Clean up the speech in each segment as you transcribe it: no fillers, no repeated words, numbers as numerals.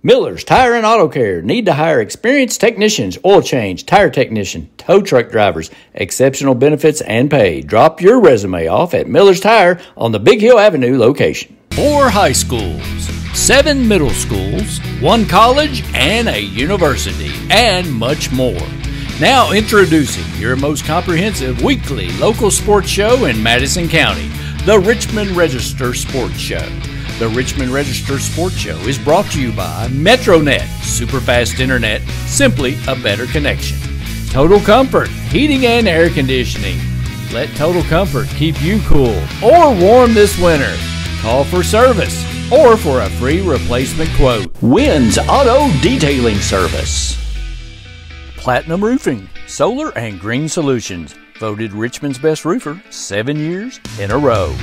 Miller's Tire and Auto Care. Need to hire experienced technicians, oil change, tire technician, tow truck drivers, exceptional benefits and pay. Drop your resume off at Miller's Tire on the Big Hill Avenue location. 4 high schools, 7 middle schools, 1 college, and a university, and much more. Now introducing your most comprehensive weekly local sports show in Madison County, the Richmond Register Sports Show. The Richmond Register Sports Show is brought to you by MetroNet, superfast internet, simply a better connection. Total Comfort, heating and air conditioning. Let Total Comfort keep you cool or warm this winter. Call for service or for a free replacement quote. Wynn's Auto Detailing Service. Platinum Roofing, Solar and Green Solutions. Voted Richmond's best roofer 7 years in a row.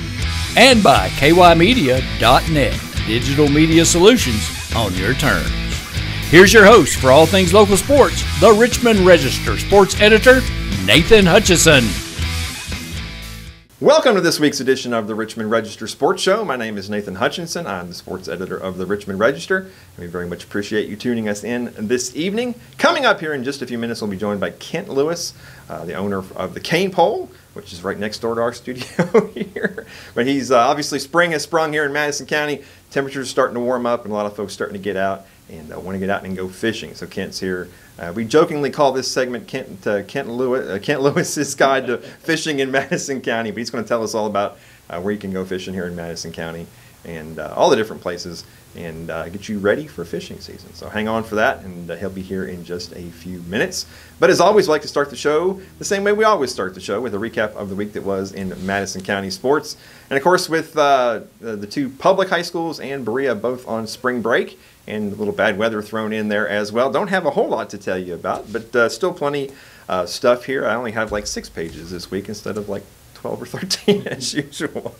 And by kymedia.net, digital media solutions on your terms. Here's your host for all things local sports, the Richmond Register sports editor, Nathan Hutchison. Welcome to this week's edition of the Richmond Register Sports Show. My name is Nathan Hutchinson. I'm the sports editor of the Richmond Register. And we very much appreciate you tuning us in this evening. Coming up here in just a few minutes, we'll be joined by Kent Lewis, the owner of the Cane Pole, which is right next door to our studio here. But he's obviously spring has sprung here in Madison County. Temperatures are starting to warm up, and a lot of folks starting to get out and want to get out and go fishing. So Kent's here. We jokingly call this segment Kent Lewis's Guide to Fishing in Madison County, but he's going to tell us all about where you can go fishing here in Madison County and all the different places and get you ready for fishing season. So hang on for that, and he'll be here in just a few minutes. But as always, we like to start the show the same way we always start the show, with a recap of the week that was in Madison County sports. And of course, with the 2 public high schools and Berea both on spring break, and a little bad weather thrown in there as well. Don't have a whole lot to tell you about, but still plenty stuff here. I only have like 6 pages this week instead of like 12 or 13 as usual.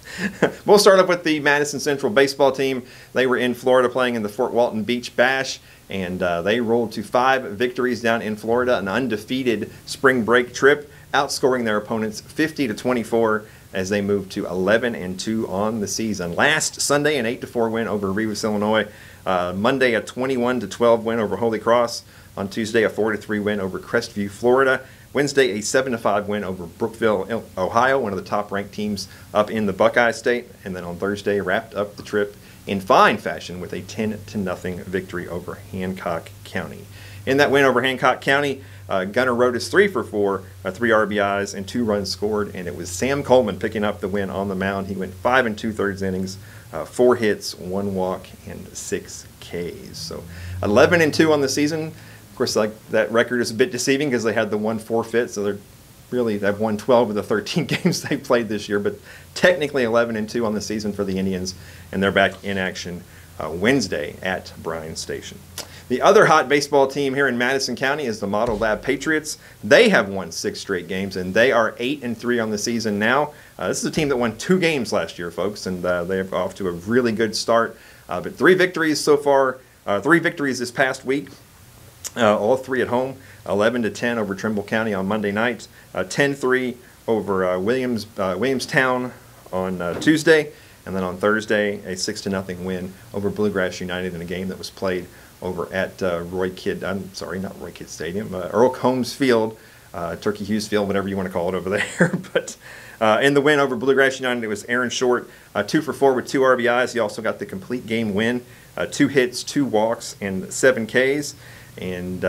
We'll start up with the Madison Central baseball team. They were in Florida playing in the Fort Walton Beach Bash, and they rolled to 5 victories down in Florida, an undefeated spring break trip, outscoring their opponents 50-24 as they moved to 11-2 on the season. Last Sunday, an 8-4 win over Rivas, Illinois. Monday, a 21-12 win over Holy Cross. On Tuesday, a 4-3 win over Crestview, Florida. Wednesday, a 7-5 win over Brookville, Ohio, one of the top-ranked teams up in the Buckeye State. And then on Thursday, wrapped up the trip in fine fashion with a 10-0 victory over Hancock County. In that win over Hancock County, Gunnar Rodas 3 for 4, 3 RBIs and 2 runs scored, and it was Sam Coleman picking up the win on the mound. He went 5 2/3 innings, 4 hits, 1 walk, and 6 Ks. So 11-2 on the season. Of course, like that record is a bit deceiving because they had the 1 forfeit, so they've won 12 of the 13 games they played this year, but technically 11-2 on the season for the Indians, and they're back in action Wednesday at Bryan Station. The other hot baseball team here in Madison County is the Model Lab Patriots. They have won 6 straight games, and they are 8-3 on the season now. This is a team that won 2 games last year, folks, and they're off to a really good start. But 3 victories so far, 3 victories this past week, all 3 at home. 11-10 over Trimble County on Monday night, 10-3 over Williamstown on Tuesday, and then on Thursday, a 6-0 win over Bluegrass United in a game that was played over at Earl Combs Field, Turkey Hughes Field, whatever you want to call it over there. But in the win over Bluegrass United, it was Aaron Short, 2 for 4 with 2 RBIs. He also got the complete game win, 2 hits, 2 walks, and 7 Ks. And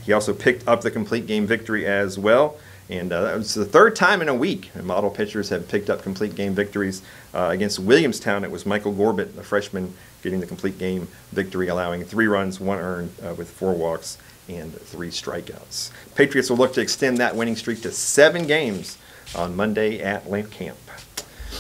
he also picked up the complete game victory as well. And that was the 3rd time in a week model pitchers have picked up complete game victories. Against Williamstown, it was Michael Gorbett, a freshman, getting the complete game victory, allowing 3 runs, 1 earned with 4 walks and 3 strikeouts. Patriots will look to extend that winning streak to 7 games on Monday at Lamp Camp.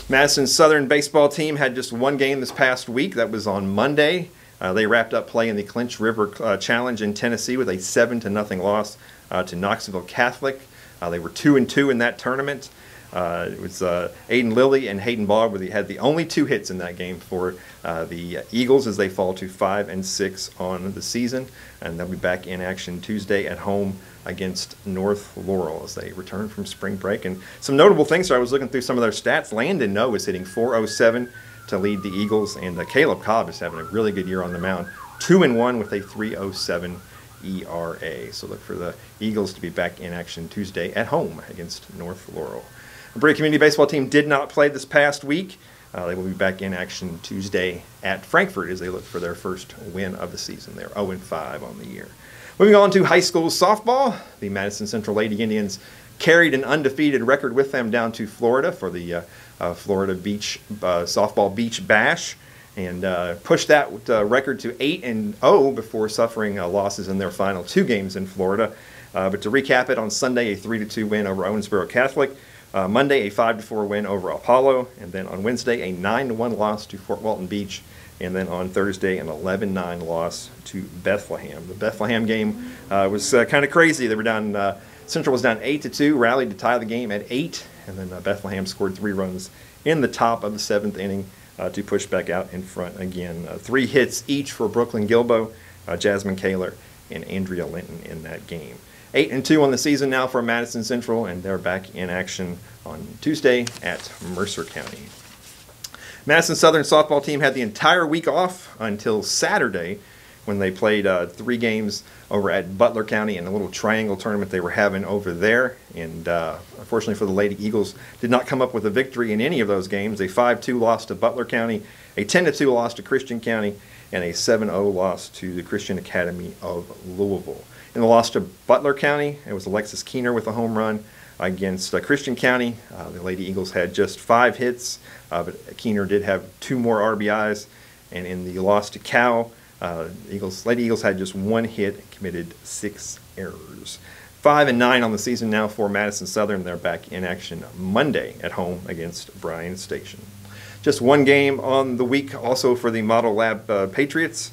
Madison Southern baseball team had just 1 game this past week. That was on Monday. They wrapped up play in the Clinch River Challenge in Tennessee with a 7-0 loss to Knoxville Catholic. They were 2-2 in that tournament. It was Aiden Lilly and Hayden Bogg had the only 2 hits in that game for the Eagles as they fall to 5-6 on the season. And they'll be back in action Tuesday at home against North Laurel as they return from spring break. And some notable things, so I was looking through some of their stats. Landon Noe is hitting .407 to lead the Eagles, and Caleb Cobb is having a really good year on the mound, 2-1 with a 3.07 ERA. So look for the Eagles to be back in action Tuesday at home against North Laurel. The Berea Community Baseball team did not play this past week. They will be back in action Tuesday at Frankfort as they look for their first win of the season. They're 0-5 on the year. Moving on to high school softball, the Madison Central Lady Indians carried an undefeated record with them down to Florida for the Florida Beach Softball Beach Bash, and pushed that record to 8-0 before suffering losses in their final 2 games in Florida. But to recap it, on Sunday, a 3-2 win over Owensboro Catholic. Monday, a 5-4 win over Apollo, and then on Wednesday, a 9-1 loss to Fort Walton Beach, and then on Thursday, an 11-9 loss to Bethlehem. The Bethlehem game was kind of crazy. They were down. Central was down 8-2, rallied to tie the game at 8, and then Bethlehem scored 3 runs in the top of the 7th inning to push back out in front again. 3 hits each for Brooklyn Gilbo, Jasmine Kaler, and Andrea Linton in that game. 8-2 on the season now for Madison Central, and they're back in action on Tuesday at Mercer County. Madison Southern softball team had the entire week off until Saturday when they played 3 games over at Butler County in a little triangle tournament they were having over there. And unfortunately for the Lady Eagles, did not come up with a victory in any of those games. A 5-2 loss to Butler County, a 10-2 loss to Christian County, and a 7-0 loss to the Christian Academy of Louisville. In the loss to Butler County, it was Alexis Keener with a home run. Against Christian County, the Lady Eagles had just 5 hits, but Keener did have 2 more RBIs. And in the loss to Cal, Lady Eagles had just 1 hit and committed 6 errors. 5-9 on the season now for Madison Southern. They're back in action Monday at home against Bryan Station. Just 1 game on the week also for the Model Lab Patriots.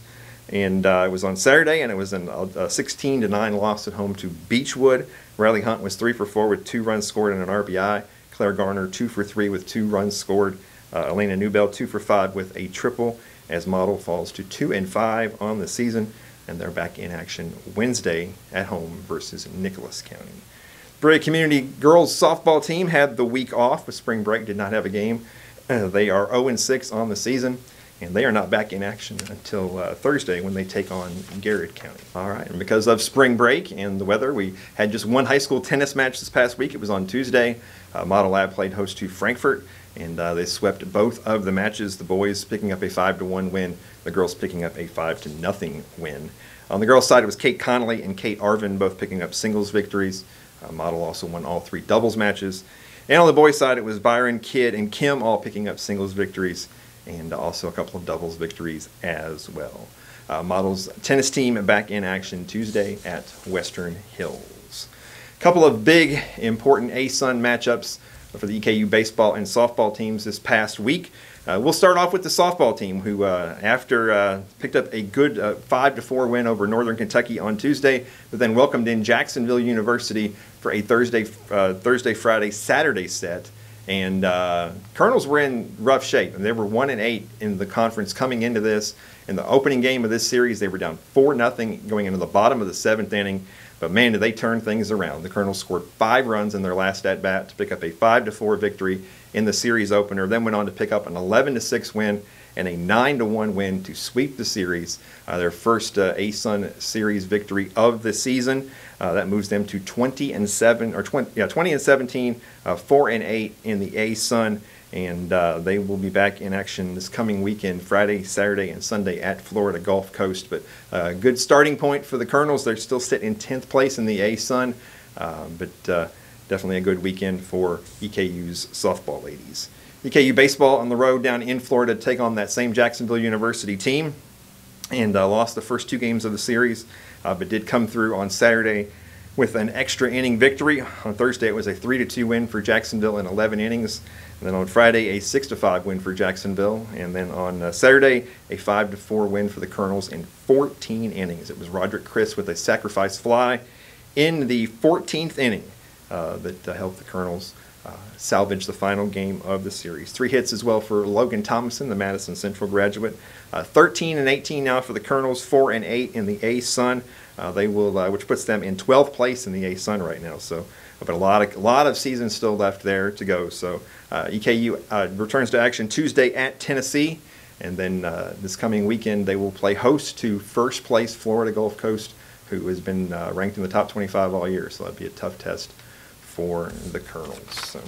And it was on Saturday, and it was a 16-9 loss at home to Beechwood. Riley Hunt was 3 for 4 with 2 runs scored and an RBI. Claire Garner 2 for 3 with 2 runs scored. Elena Newbell 2 for 5 with a triple, as Model falls to 2-5 on the season, and they're back in action Wednesday at home versus Nicholas County. Berea Community girls softball team had the week off with spring break, did not have a game. They are 0-6 on the season, and they are not back in action until Thursday when they take on Garrett County. All right, and because of spring break and the weather, we had just 1 high school tennis match this past week. It was on Tuesday. Model Lab played host to Frankfort, and they swept both of the matches, the boys picking up a 5-1 win, the girls picking up a 5-0 win. On the girls' side, it was Kate Connolly and Kate Arvin both picking up singles victories. Model also won all 3 doubles matches. And on the boys' side, it was Byron, Kidd, and Kim all picking up singles victories, and also a couple of doubles victories as well. Model's tennis team back in action Tuesday at Western Hills. A couple of big, important ASUN matchups for the EKU baseball and softball teams this past week. We'll start off with the softball team, who after picked up a good 5-4 win over Northern Kentucky on Tuesday, but then welcomed in Jacksonville University for a Thursday, Friday, Saturday set. And Colonels were in rough shape, and they were 1-8 in the conference coming into this. In the opening game of this series, they were down 4-0 going into the bottom of the 7th inning. But man, did they turn things around. The Colonels scored 5 runs in their last at-bat to pick up a 5-4 victory in the series opener, then went on to pick up an 11-6 win and a 9-1 win to sweep the series, their first ASUN series victory of the season. That moves them to 20-17, 4-8 in the ASUN, and they will be back in action this coming weekend, Friday, Saturday, and Sunday at Florida Gulf Coast. But good starting point for the Colonels. They're still sitting in 10th place in the ASUN, but definitely a good weekend for EKU's softball ladies. EKU baseball on the road down in Florida to take on that same Jacksonville University team, and lost the first 2 games of the series, but did come through on Saturday with an extra inning victory. On Thursday, it was a 3-2 win for Jacksonville in 11 innings. And then on Friday, a 6-5 win for Jacksonville. And then on Saturday, a 5-4 win for the Colonels in 14 innings. It was Roderick Chris with a sacrifice fly in the 14th inning that helped the Colonels salvage the final game of the series. 3 hits as well for Logan Thomason, the Madison Central graduate. 13-18 now for the Colonels, 4-8 in the ASUN. They will, which puts them in 12th place in the ASUN right now. So, but a lot of season still left there to go. So, EKU returns to action Tuesday at Tennessee. And then this coming weekend, they will play host to first place Florida Gulf Coast, who has been ranked in the top 25 all year. So that'd be a tough test for the Colonels. So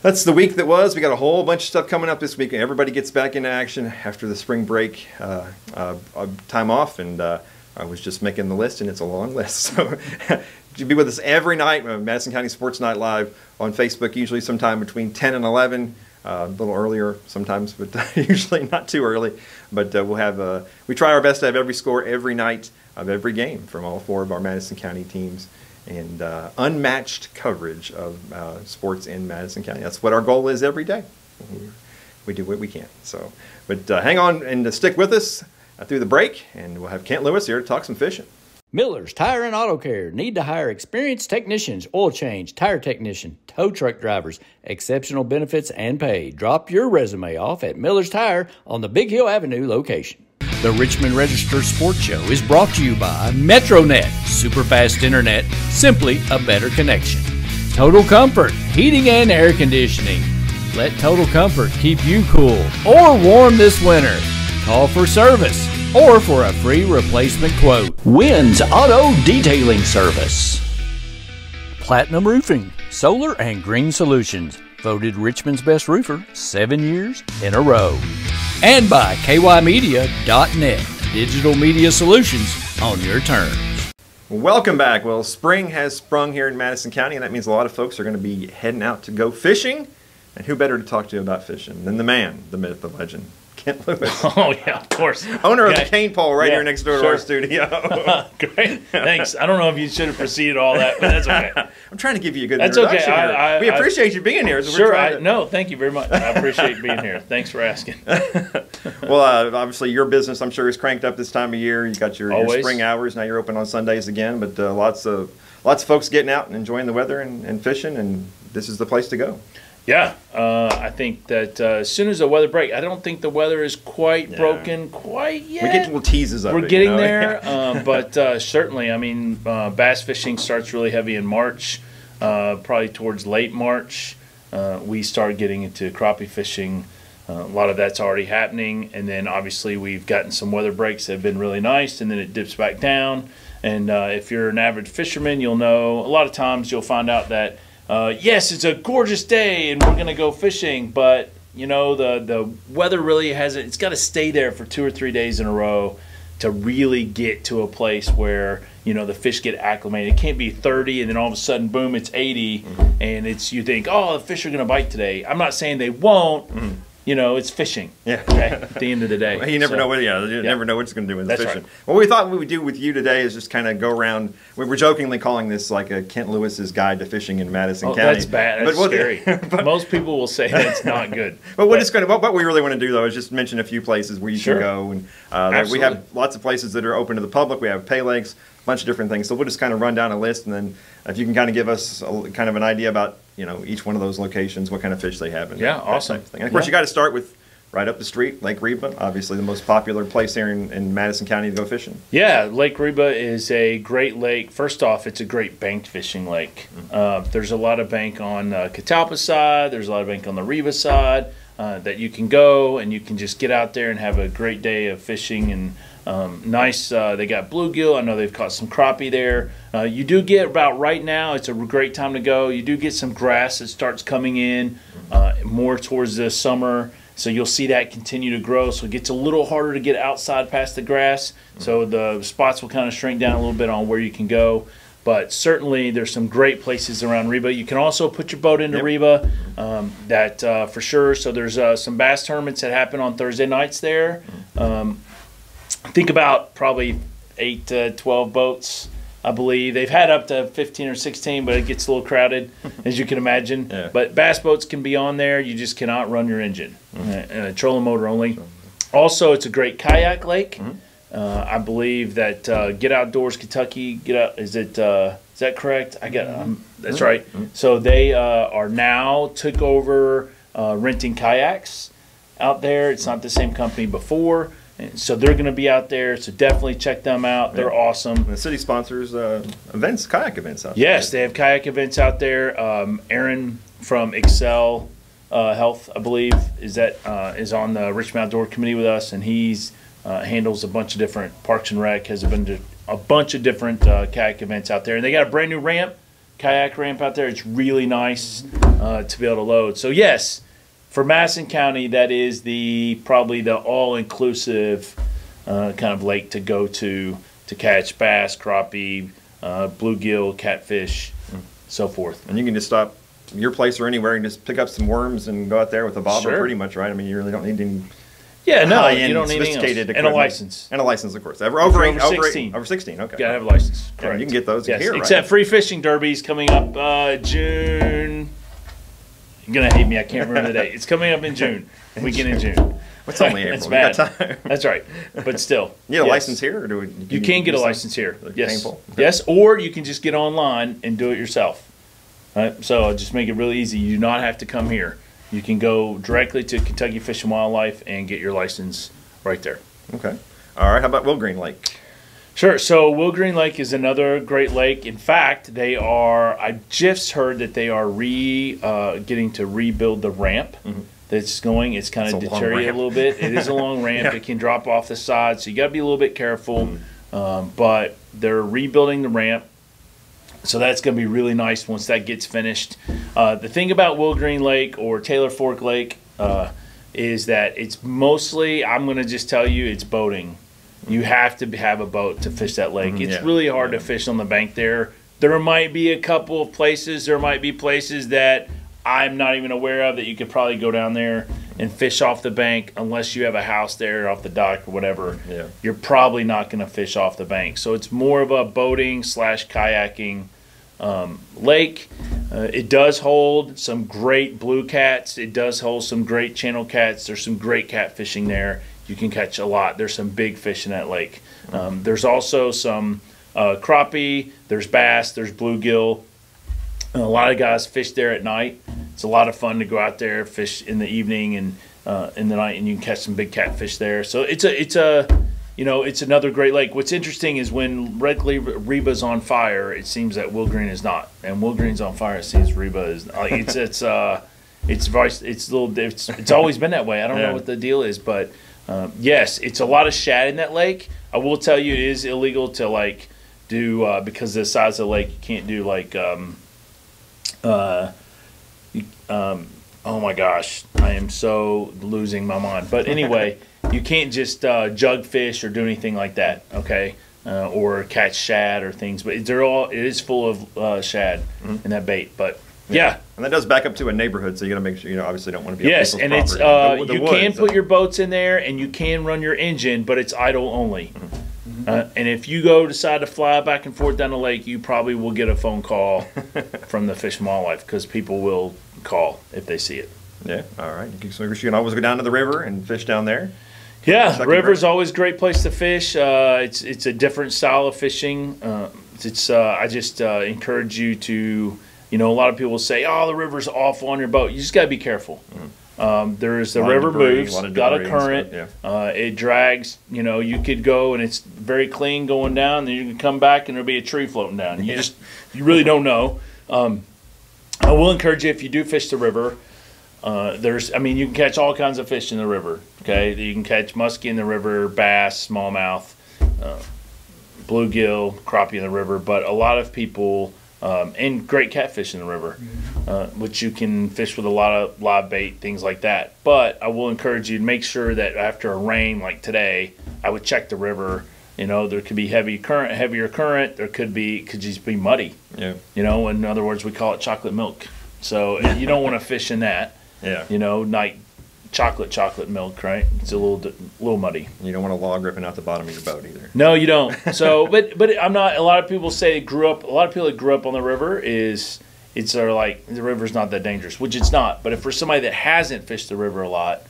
that's the week that was. We got a whole bunch of stuff coming up this week. Everybody gets back into action after the spring break time off, and I was just making the list, and it's a long list. So you'll be with us every night, Madison County Sports Night Live on Facebook, usually sometime between 10 and 11. A little earlier sometimes, but usually not too early. But we'll have we try our best to have every score every night of every game from all 4 of our Madison County teams, and unmatched coverage of sports in Madison County. That's what our goal is every day. We do what we can. So, but hang on and stick with us through the break, and we'll have Kent Lewis here to talk some fishing. Miller's Tire and Auto Care. Need to hire experienced technicians, oil change, tire technician, tow truck drivers, exceptional benefits and pay. Drop your resume off at Miller's Tire on the Big Hill Avenue location. The Richmond Register Sports Show is brought to you by MetroNet, super fast internet, simply a better connection. Total Comfort, heating and air conditioning. Let Total Comfort keep you cool or warm this winter. Call for service or for a free replacement quote. Wynn's Auto Detailing Service. Platinum Roofing, Solar and Green Solutions. Voted Richmond's best roofer 7 years in a row. And by kymedia.net, digital media solutions on your terms. Welcome back. Well, spring has sprung here in Madison County, and that means a lot of folks are going to be heading out to go fishing. And who better to talk to about fishing than the man, the myth, the legend, Kent Lewis. Oh, yeah, of course. Owner of the cane pole right here next door to our studio. Great. Thanks. I don't know if you should have proceeded all that, but that's okay. I'm trying to give you a good That's introduction okay. here. We appreciate you being here. So Sure. No, thank you very much. I appreciate being here. Thanks for asking. Well, obviously your business, I'm sure, is cranked up this time of year. You got your spring hours. Now you're open on Sundays again, but lots of folks getting out and enjoying the weather and fishing, and this is the place to go. Yeah, I think that as soon as the weather breaks, I don't think the weather is quite broken quite yet. We get little teases of it. We're getting there, but certainly, I mean, bass fishing starts really heavy in March, probably towards late March. We start getting into crappie fishing. A lot of that's already happening, and then obviously we've gotten some weather breaks that have been really nice, and then it dips back down. And if you're an average fisherman, you'll know a lot of times you'll find out that yes, it's a gorgeous day and we're going to go fishing, but you know the weather really hasn't. It's got to stay there for 2 or 3 days in a row to really get to a place where the fish get acclimated. It can't be 30 and then all of a sudden, boom, it's 80, and you think, oh, the fish are going to bite today. I'm not saying they won't. It's fishing. Yeah. Okay, at the end of the day. Well, you never know what. You never know what it's going to do with the fishing. Right. What we thought we would do with you today is just kind of go around. We were jokingly calling this like a Kent Lewis's guide to fishing in Madison County. That's bad. That's scary. But most people will say that's not good. But what we really want to do though is just mention a few places where you can go, and we have lots of places that are open to the public. We have pay lakes, a bunch of different things. So we'll just kind of run down a list, and then if you can kind of give us kind of an idea about each one of those locations, what kind of fish they have, and awesome. And of course, you got to start with right up the street, Lake Reba, obviously the most popular place here in Madison County to go fishing. Yeah, Lake Reba is a great lake. First off, it's a great banked fishing lake. There's a lot of bank on Catalpa side. There's a lot of bank on the Reba side that you can go, and you can just get out there and have a great day of fishing. And nice, they got bluegill. I know they've caught some crappie there. You do get about right now, it's a great time to go. You do get some grass that starts coming in more towards the summer. So you'll see that continue to grow. So it gets a little harder to get outside past the grass. So the spots will kind of shrink down a little bit on where you can go. But certainly there's some great places around Reba. You can also put your boat into Reba, for sure. So there's some bass tournaments that happen on Thursday nights there. Think about probably 8 to 12 boats, I believe. They've had up to 15 or 16, but it gets a little crowded, as you can imagine. Yeah. But bass boats can be on there. You just cannot run your engine. Trolling motor only. Also, it's a great kayak lake. I believe that Get Outdoors Kentucky, is that correct? That's right. So they are now took over renting kayaks out there. It's not the same company before. And so they're going to be out there, so definitely check them out. They're awesome. And the city sponsors kayak events out there. Yes, they have kayak events out there. Aaron from Excel Health, I believe, is on the Richmond Outdoor Committee with us, and he's handles a bunch of different Parks and Rec, has a bunch of different kayak events out there, and they got a brand new kayak ramp out there. It's really nice to be able to load. So yes, for Madison County, that is probably the all-inclusive kind of lake to go to catch bass, crappie, bluegill, catfish, so forth. And you can just stop your place or anywhere and just pick up some worms and go out there with a bobber, pretty much, right? I mean, you really don't need any. Yeah, no, you don't need sophisticated anything else. And a license. And a license, of course. Over 16. Over 16, okay. You gotta have a license. Yeah, you can get those here, right? Except free fishing derbies coming up June. You're gonna hate me. I can't remember the date. It's coming up in June. Weekend in June. It's only April. That's bad. Got time. That's right. But still. You need a license here? Or you can get a license here. Yes. Painful? Yes, or you can just get online and do it yourself. Right? So I'll just make it really easy. You do not have to come here. You can go directly to Kentucky Fish and Wildlife and get your license right there. Okay. All right. How about Will Green Lake? Sure. So Will Green Lake is another great lake. In fact, I just heard that they are getting to rebuild the ramp that's going. It's kind of deteriorated a little bit. It is a long ramp. It can drop off the side, so you got to be a little bit careful. But they're rebuilding the ramp. So that's going to be really nice once that gets finished. The thing about Will Green Lake or Taylor Fork Lake is that it's mostly, I'm going to just tell you, it's boating. You have to have a boat to fish that lake. It's really hard to fish on the bank there. There might be a couple of places. There might be places that I'm not even aware of that you could probably go down there and fish off the bank unless you have a house there off the dock or whatever. Yeah. You're probably not going to fish off the bank. So it's more of a boating / kayaking lake. It does hold some great blue cats. It does hold some great channel cats. There's some great cat fishing there. You can catch a lot. There's some big fish in that lake. There's also some crappie. There's bass. There's bluegill. A lot of guys fish there at night. It's a lot of fun to go out there, fish in the evening and in the night, and you can catch some big catfish there. So it's another great lake. What's interesting is when Red Reba's on fire, it seems that Will Green is not, and Will Green's on fire. It seems Reba is. It's always been that way. I don't know what the deal is, but yes, it's a lot of shad in that lake. I will tell you, it is illegal to do because of the size of the lake. You can't do oh my gosh, I am so losing my mind. But anyway, you can't just jug fish or do anything like that, okay? Or catch shad or things. But it is full of shad in that bait. But yeah. And that does back up to a neighborhood, so you got to make sure, obviously don't want to be on people's property. Yes, and you can put your boats in there and you can run your engine, but it's idle only. And if you decide to fly back and forth down the lake, you probably will get a phone call from the Fish and Wildlife because people will call if they see it. Yeah, all right. So you can always go down to the river and fish down there. Yeah, the river's always a great place to fish. It's a different style of fishing. I just encourage you to, a lot of people say, oh, the river's awful on your boat. You just got to be careful. There's the river moves, got a current, it drags, you could go and it's very clean going down, then you can come back and there'll be a tree floating down. You really don't know. I will encourage you, if you do fish the river, you can catch all kinds of fish in the river, okay? You can catch muskie in the river, bass, smallmouth, bluegill, crappie in the river, but a lot of people, and great catfish in the river, which you can fish with a lot of live bait, things like that. But I will encourage you to make sure that after a rain like today, I would check the river. There could be heavier current. There could just be muddy. Yeah. In other words, we call it chocolate milk. So you don't want to fish in that. Yeah. Like chocolate milk, right? It's a little muddy. You don't want a log ripping out the bottom of your boat either. No, you don't. So, but I'm not. A lot of people say a lot of people that grew up on the river it's sort of like the river's not that dangerous, which it's not. But if for somebody that hasn't fished the river a lot,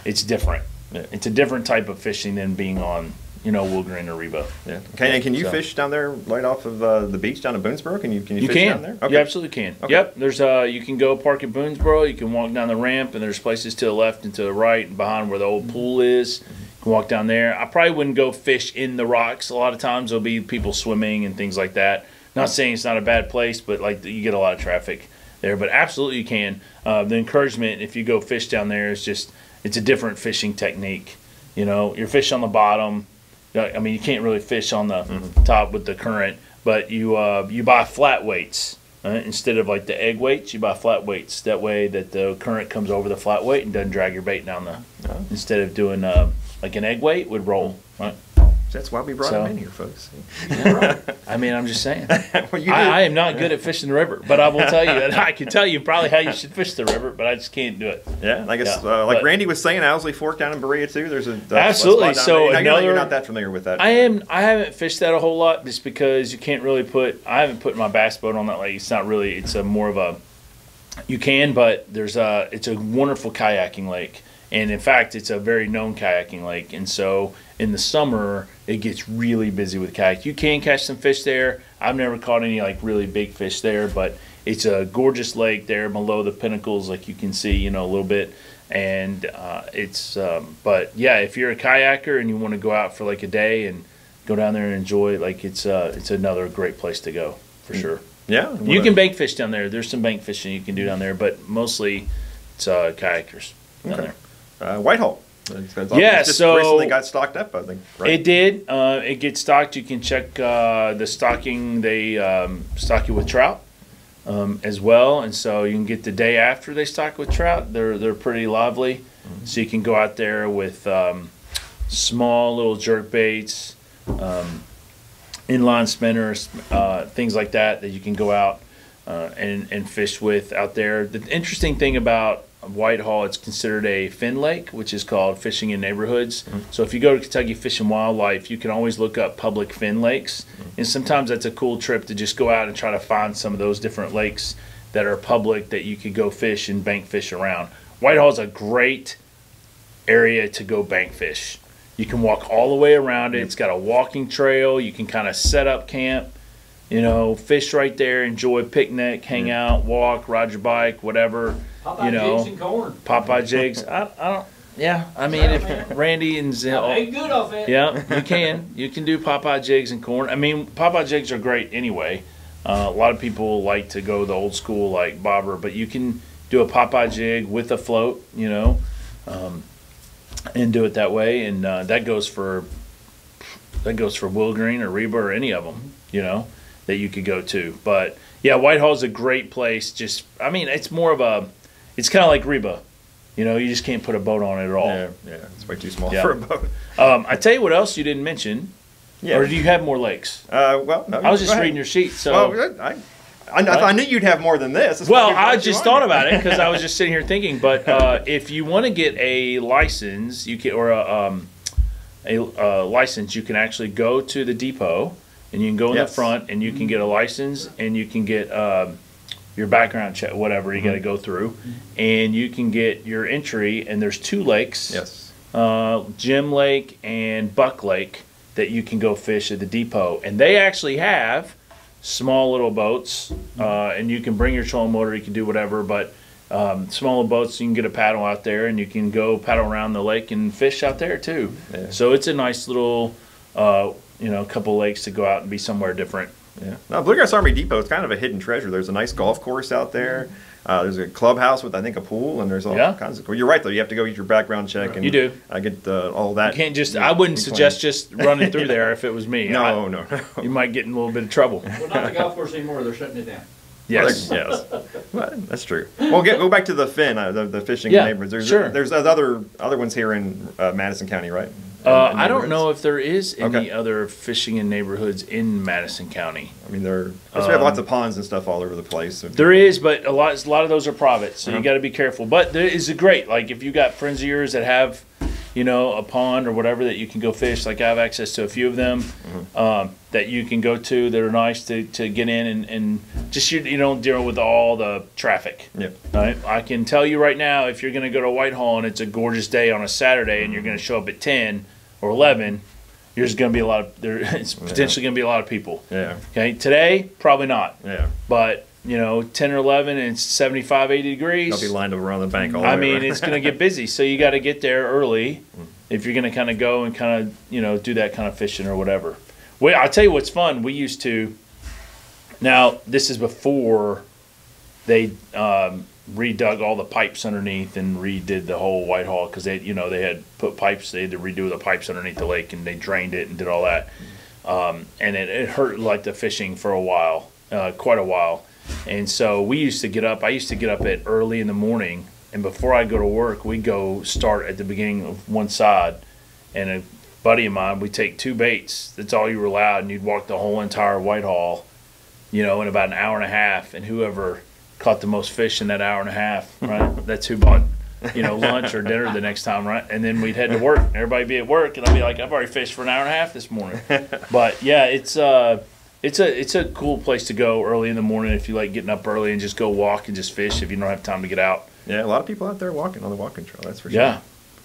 it's different. Yeah. It's a different type of fishing than being on Will Green or Reba. Yeah. Okay. And can you fish down there right off of the beach down in Boonesboro? Can you fish down there? Okay. You absolutely can. Okay. Yep. There's you can go park at Boonesboro. You can walk down the ramp, and there's places to the left and to the right and behind where the old pool is. You can walk down there. I probably wouldn't go fish in the rocks. A lot of times there'll be people swimming and things like that. Not saying it's not a bad place, but you get a lot of traffic there, but absolutely you can. The encouragement, if you go fish down there, is just, it's a different fishing technique. You know, you're fishing on the bottom. I mean, you can't really fish on the top with the current, but you buy flat weights. Instead of like the egg weights, you buy flat weights. That way that the current comes over the flat weight and doesn't drag your bait down the, instead of doing like an egg weight would roll, right? That's why we brought him in here, folks. Yeah, right. I mean, I'm just saying. Well, I am not good at fishing the river, but I will tell you, and I can tell you probably how you should fish the river, but I just can't do it. Yeah, I guess like Randy was saying, Owsley Fork down in Berea too. There's a absolutely. A spot so down there. You're not that familiar with that. I haven't fished that a whole lot just because you can't really put. I haven't put my bass boat on that lake. It's not really. It's a more of a. You can, but there's a. It's a wonderful kayaking lake. And in fact, it's a very known kayaking lake. And so in the summer, it gets really busy with kayak. You can catch some fish there. I've never caught any like really big fish there, but it's a gorgeous lake there below the pinnacles, like you can see, you know, a little bit. And but yeah, if you're a kayaker and you want to go out for like a day and go down there and enjoy, like it's another great place to go for sure. Yeah, you can bank fish down there. There's some bank fishing you can do down there, but mostly it's kayakers down there. Whitehall. Yeah, just so recently got stocked up, I think. Right? It did. It gets stocked. You can check the stocking. They stock it with trout as well, and so you can get the day after they stock with trout. They're pretty lively, so you can go out there with small little jerk baits, inline spinners, things like that you can go out and fish with out there. The interesting thing about Whitehall, it's considered a fin lake, which is called fishing in neighborhoods. So if you go to Kentucky Fish and Wildlife, you can always look up public fin lakes, and sometimes that's a cool trip to just go out and try to find some of those different lakes that are public that you could go fish and bank fish around. Whitehall is a great area to go bank fish. You can walk all the way around it. It's got a walking trail. You can kind of set up camp, you know, fish right there, enjoy picnic, hang out, walk, ride your bike, whatever. Popeye jigs and corn. Popeye jigs. I don't. Yeah, I mean, if Randy and Zell, Make good off it. yeah, you can do Popeye jigs and corn. I mean, Popeye jigs are great anyway. A lot of people like to go the old school like bobber, but you can do a Popeye jig with a float, you know, and do it that way, and that goes for Will Green or Reba or any of them, you know, that you could go to. But yeah, Whitehall's a great place. Just, I mean, it's more of a. It's kind of like Reba. You know, you just can't put a boat on it at all. Yeah, it's way too small for a boat. I tell you what else you didn't mention. Yeah. Or do you have more lakes? Well, no. I was just reading your sheet. So. Well, I knew you'd have more than this. That's well, I just thought about it because I was just sitting here thinking. But if you want to get a license, you can, or a license, you can actually go to the depot and you can go in the front and you can get a license and you can get your background check, whatever you got to go through, and you can get your entry. And there's 2 lakes, Gem Lake and Buck Lake, that you can go fish at the depot. And they actually have small little boats, and you can bring your trolling motor, you can do whatever, but small little boats, you can get a paddle out there and you can go paddle around the lake and fish out there too. Yeah. So it's a nice little, couple lakes to go out and be somewhere different. Yeah. Now, Bluegrass Army Depot is kind of a hidden treasure. There's a nice golf course out there. There's a clubhouse with, I think, a pool, and there's all kinds of. Well, you're right though. You have to go get your background check, and you do. Get all that. You can't just. I wouldn't suggest just running through there if it was me. No. You might get in a little bit of trouble. Well, not the golf course anymore. They're shutting it down. Yes. Yes. Well, that's true. Well, go back to the fin, the fishing neighborhoods. There's other ones here in Madison County, right? I don't know if there is any other fishing in neighborhoods in Madison County. I mean, we have lots of ponds and stuff all over the place. There is, but a lot of those are private, so you got to be careful. But there is a great, like if you got friends of yours that have, a pond or whatever that you can go fish. Like I have access to a few of them that you can go to that are nice to get in and just you don't deal with all the traffic. Yeah. Right. I can tell you right now, if you're going to go to Whitehall and it's a gorgeous day on a Saturday and you're going to show up at 10 or 11, there's going to be a lot of it's potentially going to be a lot of people. Yeah. Okay. Today, probably not. Yeah. But 10 or 11 and it's 75, 80 degrees. They'll be lined up around the bank all the way. I mean, it's going to get busy, so you got to get there early if you're going to kind of go and kind of do that kind of fishing or whatever. Well, I'll tell you what's fun. We used to. Now this is before they redug all the pipes underneath and redid the whole Whitehall because they had put pipes. They had to redo the pipes underneath the lake, and they drained it and did all that. And it hurt like the fishing for a while, quite a while. And so we used to get up. I used to get up at early in the morning, and before I go to work, we'd go start at the beginning of one side, and a buddy of mine, we'd take 2 baits. That's all you were allowed, and you'd walk the whole entire Whitehall, in about an hour and a half, and whoever caught the most fish in that hour and a half, right? That's who bought, lunch or dinner the next time, right? And then we'd head to work. Everybody be at work, and I'd be like, I've already fished for an hour and a half this morning. But yeah, it's a cool place to go early in the morning if you like getting up early and just go walk and just fish if you don't have time to get out. Yeah, a lot of people out there walking on the walking trail. That's for sure. Yeah.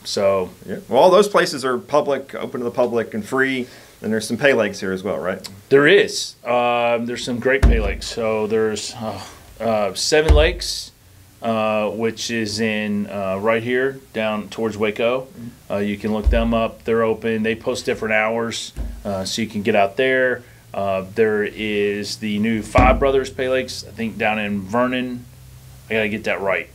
So. Yeah. Well, all those places are public, open to the public, and free. And there's some pay lakes here as well, right? There is. There's some great pay lakes. So there's 7 lakes, which is in right here down towards Waco. You can look them up. They're open. They post different hours, so you can get out there. There is the new Five Brothers Pay Lakes, I think down in Vernon. I got to get that right.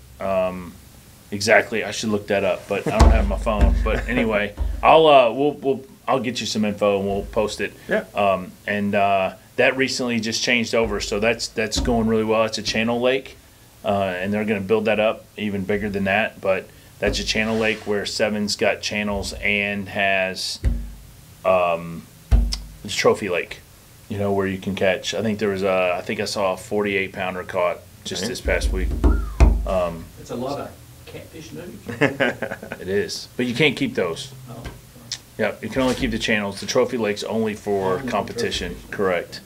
Exactly. I should look that up, but I don't have my phone. But anyway, I'll get you some info and we'll post it. Yeah. That recently just changed over, so that's going really well. It's a channel lake, and they're going to build that up even bigger than that. But that's a channel lake where Seven's got channels and has it's trophy lake, where you can catch. I think I saw a 48-pounder caught just this past week. It's a lot of catfish news. It is, but you can't keep those. Oh. Yeah, you can only keep the channels. The trophy lake's only for competition. Correct.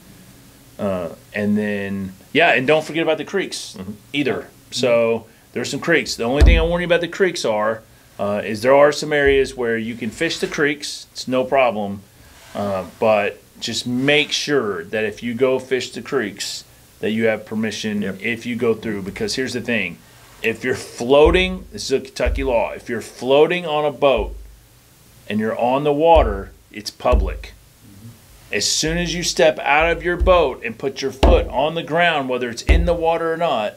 And then, and don't forget about the creeks either. So there's some creeks. The only thing I warn you about the creeks is there are some areas where you can fish the creeks. It's no problem. But just make sure that if you go fish the creeks, that you have permission if you go through. Because here's the thing. If you're floating, this is a Kentucky law, if you're floating on a boat and you're on the water, it's public. As soon as you step out of your boat and put your foot on the ground, whether it's in the water or not,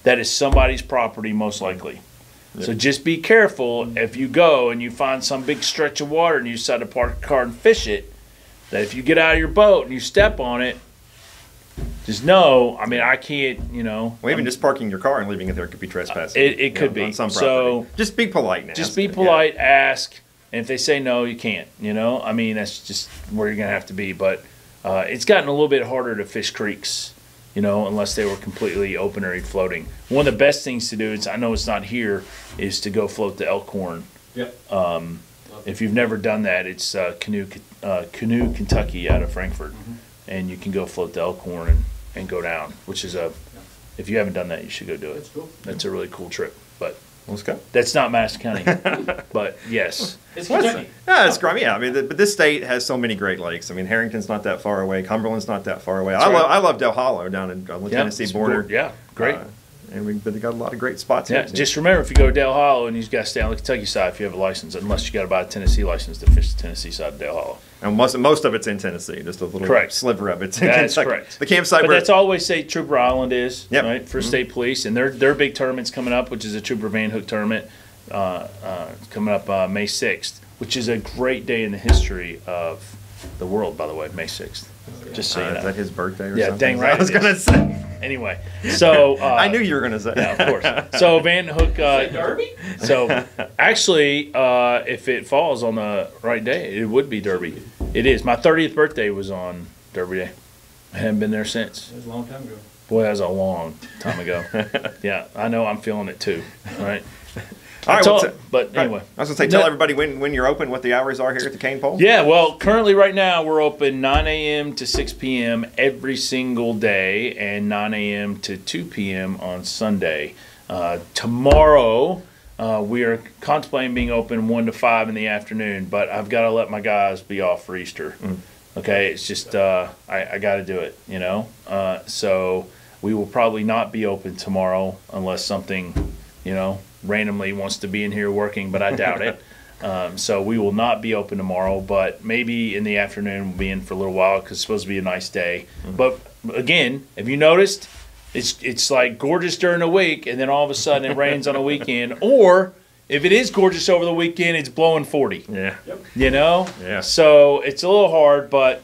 that is somebody's property most likely. Yep. So just be careful if you go and you find some big stretch of water and you decide to park a car and fish it, that if you get out of your boat and you step on it, just know, I can't, Well, even just parking your car and leaving it there could be trespassing. It could be. On some property. So just be polite and ask. Just be polite, ask. And if they say no, you can't, that's just where you're going to have to be. But it's gotten a little bit harder to fish creeks, unless they were completely open or floating. One of the best things to do, I know it's not here, is to go float the Elkhorn. Yep. If you've never done that, it's Canoe, Kentucky out of Frankfort. And you can go float the Elkhorn and go down, which is if you haven't done that, you should go do it. That's cool. That's a really cool trip. But let's go. That's not Madison County, but yes. It's Kentucky. Yeah, it's great. Yeah, but this state has so many great lakes. Harrington's not that far away. Cumberland's not that far away. I love Del Hollow down in on the Tennessee border. Yeah, great. And we've got a lot of great spots here. Yeah, just remember, if you go to Del Hollow, and you've got to stay on the Kentucky side if you have a license, unless you got to buy a Tennessee license to fish the Tennessee side of Del Hollow. And most of it's in Tennessee, just a little sliver of it's in That's Kentucky. Correct. The campsite, but that's always say Trooper Island is right for Mm-hmm. state police, and their big tournament's coming up, which is a Trooper Van Hook tournament, coming up May 6th, which is a great day in the history of the world, by the way, May 6th. Just so you know. Is that his birthday or yeah, something? Dang right. I was going to say. Anyway, so I knew you were going to say. Yeah, of course. So Van Hook. Derby? So actually, if it falls on the right day, it would be Derby. It is. My 30th birthday was on Derby Day. I haven't been there since. It was a long time ago. Boy, that was a long time ago. Yeah, I know. I'm feeling it too. Right. All right, but anyway, I was going to say, tell everybody when you're open, what the hours are here at the Cane Pole. Yeah, well, currently right now we're open 9 a.m. to 6 p.m. every single day, and 9 a.m. to 2 p.m. on Sunday. Tomorrow we are contemplating being open 1 to 5 in the afternoon, but I've got to let my guys be off for Easter. Okay, it's just I got to do it, So we will probably not be open tomorrow unless something, randomly wants to be in here working, but I doubt it. So we will not be open tomorrow, but maybe in the afternoon we'll be in for a little while because it's supposed to be a nice day. But again, have you noticed it's like gorgeous during the week, and then all of a sudden it rains on a weekend. Or if it is gorgeous over the weekend, it's blowing 40. Yeah. You know? Yeah. So it's a little hard, but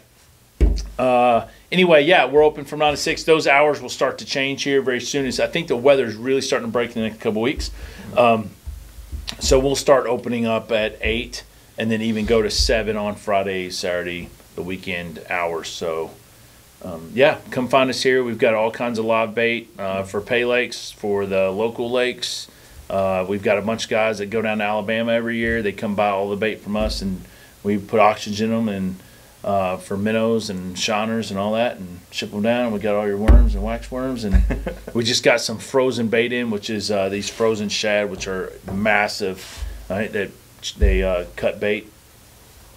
anyway, yeah, we're open from 9 to 6. Those hours will start to change here very soon. I think the weather's really starting to break in the next couple of weeks. So we'll start opening up at 8 and then even go to 7 on Friday, Saturday, the weekend hours. So, yeah, come find us here. We've got all kinds of live bait for pay lakes, for the local lakes. We've got a bunch of guys that go down to Alabama every year. They come buy all the bait from us, and we put oxygen them and for minnows and shiners and all that, and ship them down. We got all your worms and wax worms, and we just got some frozen bait in, which is these frozen shad, which are massive. Right? That they cut bait,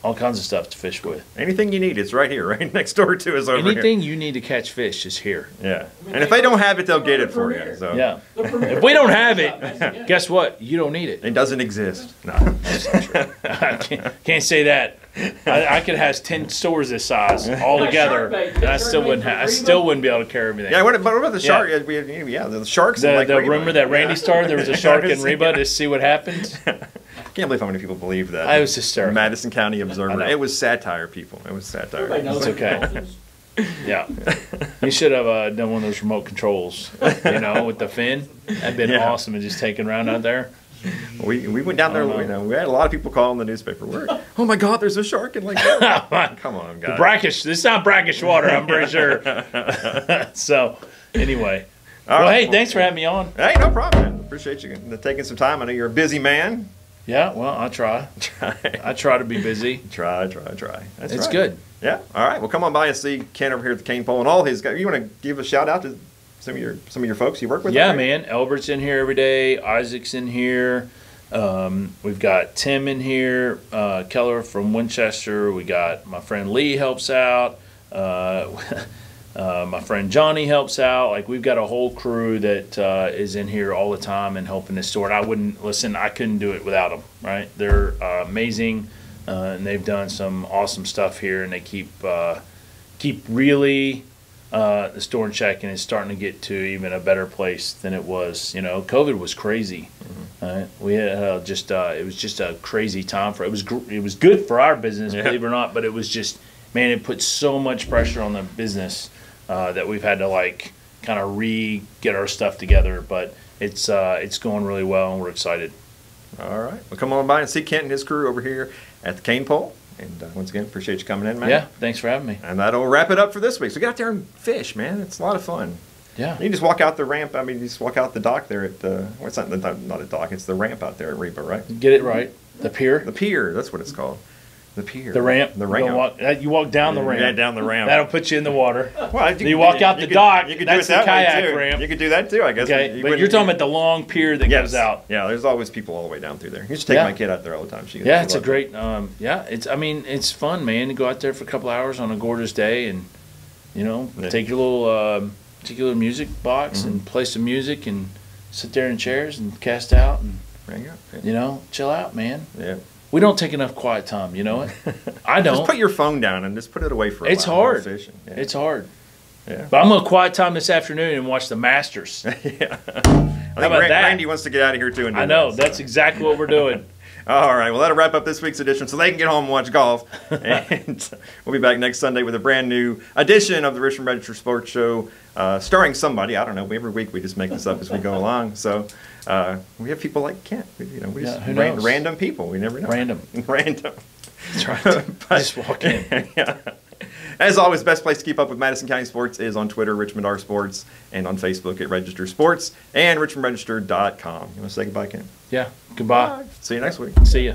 all kinds of stuff to fish with. Anything you need, it's right here, right next door to us over here. Anything you need to catch fish is here. Yeah, and if they don't have it, they'll get it for you. So. Yeah. If we don't have it, guess what? You don't need it. It doesn't exist. No. I can't say that. I could have 10 stores this size all together, and I still wouldn't be able to carry everything. Yeah, what about the shark? Yeah, the sharks. Remember that Randy started? There was a shark in Reba to see what happened. I can't believe how many people believe that. I was hysterical. Madison County Observer. It was satire, people. It was satire. It's okay. Yeah. You should have done one of those remote controls, with the fin. That'd been awesome, and just taking around out there. We went down there. We had a lot of people calling the newspaper. Oh my God, there's a shark in Lake. Come on, guys. Brackish. This is not brackish water, I'm pretty sure. So, anyway. Hey, thanks for having me on. Hey, no problem, man. Appreciate you taking some time. I know you're a busy man. Yeah, well, I try. I try to be busy. Try. It's right. Good. Yeah. All right. Well, come on by and see Ken over here at the cane pole and all his guys. You want to give a shout out to some of your folks you work with? Yeah, man. Albert's in here every day. Isaac's in here. We've got Tim in here. Keller from Winchester. We got my friend Lee helps out. My friend Johnny helps out. Like, we've got a whole crew that is in here all the time and helping this store. And I couldn't do it without them, right? They're amazing, and they've done some awesome stuff here, and they keep really the store in check, and it's starting to get to even a better place than it was. COVID was crazy. We had it was just a crazy time for it. It was good for our business, believe it or not, but it was just, man, it put so much pressure on the business that we've had to kind of get our stuff together. But it's going really well, and we're excited. All right, well, come on by and see Kent and his crew over here at the cane pole. And once again, appreciate you coming in, man. Yeah, thanks for having me. And that'll wrap it up for this week. So get out there and fish, man. It's a lot of fun. Yeah. You just walk out the ramp. I mean, you just walk out the dock there at it's not a dock. It's the ramp out there at Reba, right? Get it right. The pier. The pier. That's what it's called. The pier. The ramp. The ramp. You walk down the ramp. Yeah, down the ramp. That'll put you in the water. Well, you walk out the dock. You could that's do it the kayak way too. ramp. You could do that too, I guess. Okay, but you're talking about the long pier that goes out. Yeah, there's always people all the way down through there. You just take my kid out there all the time. It's a great. It's fun, man, to go out there for a couple hours on a gorgeous day, and take your little music box and play some music and sit there in chairs and cast out and chill out, man. Yeah. We don't take enough quiet time, you know it? I don't. Just put your phone down and just put it away for a while. It's hard. Fishing. Yeah. It's hard. Yeah. But I'm going to quiet time this afternoon and watch the Masters. Yeah. How about that? Randy wants to get out of here too. And I know. That's exactly what we're doing. All right. Well, that'll wrap up this week's edition so they can get home and watch golf. And we'll be back next Sunday with a brand new edition of the Richmond Register Sports Show, starring somebody. I don't know. Every week we just make this up as we go along. So we have people like Kent. We just random people. We never know. Random. That's right. Just walk in. Yeah. As always, best place to keep up with Madison County sports is on Twitter, Richmond R Sports, and on Facebook at Register Sports and RichmondRegister.com. You want to say goodbye, Ken? Yeah. Goodbye. See you next week. See ya.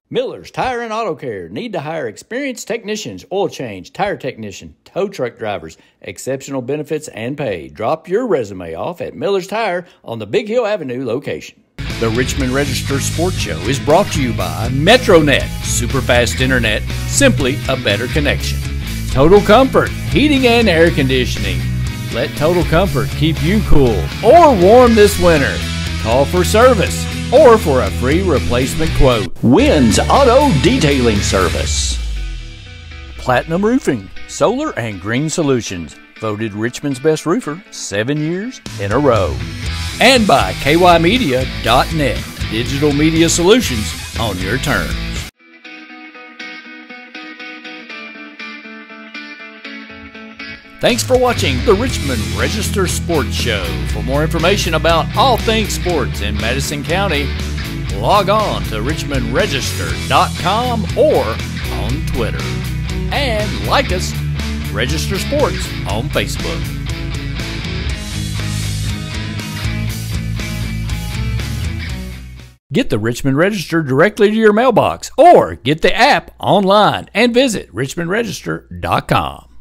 Miller's Tire and Auto Care. Need to hire experienced technicians, oil change, tire technician, tow truck drivers, exceptional benefits and pay. Drop your resume off at Miller's Tire on the Big Hill Avenue location. The Richmond Register Sports Show is brought to you by MetroNet, super fast internet, simply a better connection. Total Comfort, heating and air conditioning. Let Total Comfort keep you cool or warm this winter. Call for service or for a free replacement quote. Wynn's Auto Detailing Service. Platinum Roofing, Solar and Green Solutions. voted Richmond's best roofer 7 years in a row. And by kymedia.net, digital media solutions on your terms. Thanks for watching the Richmond Register Sports Show. For more information about all things sports in Madison County, log on to richmondregister.com or on Twitter. And like us, Register Sports on Facebook. Get the Richmond Register directly to your mailbox or get the app online and visit richmondregister.com.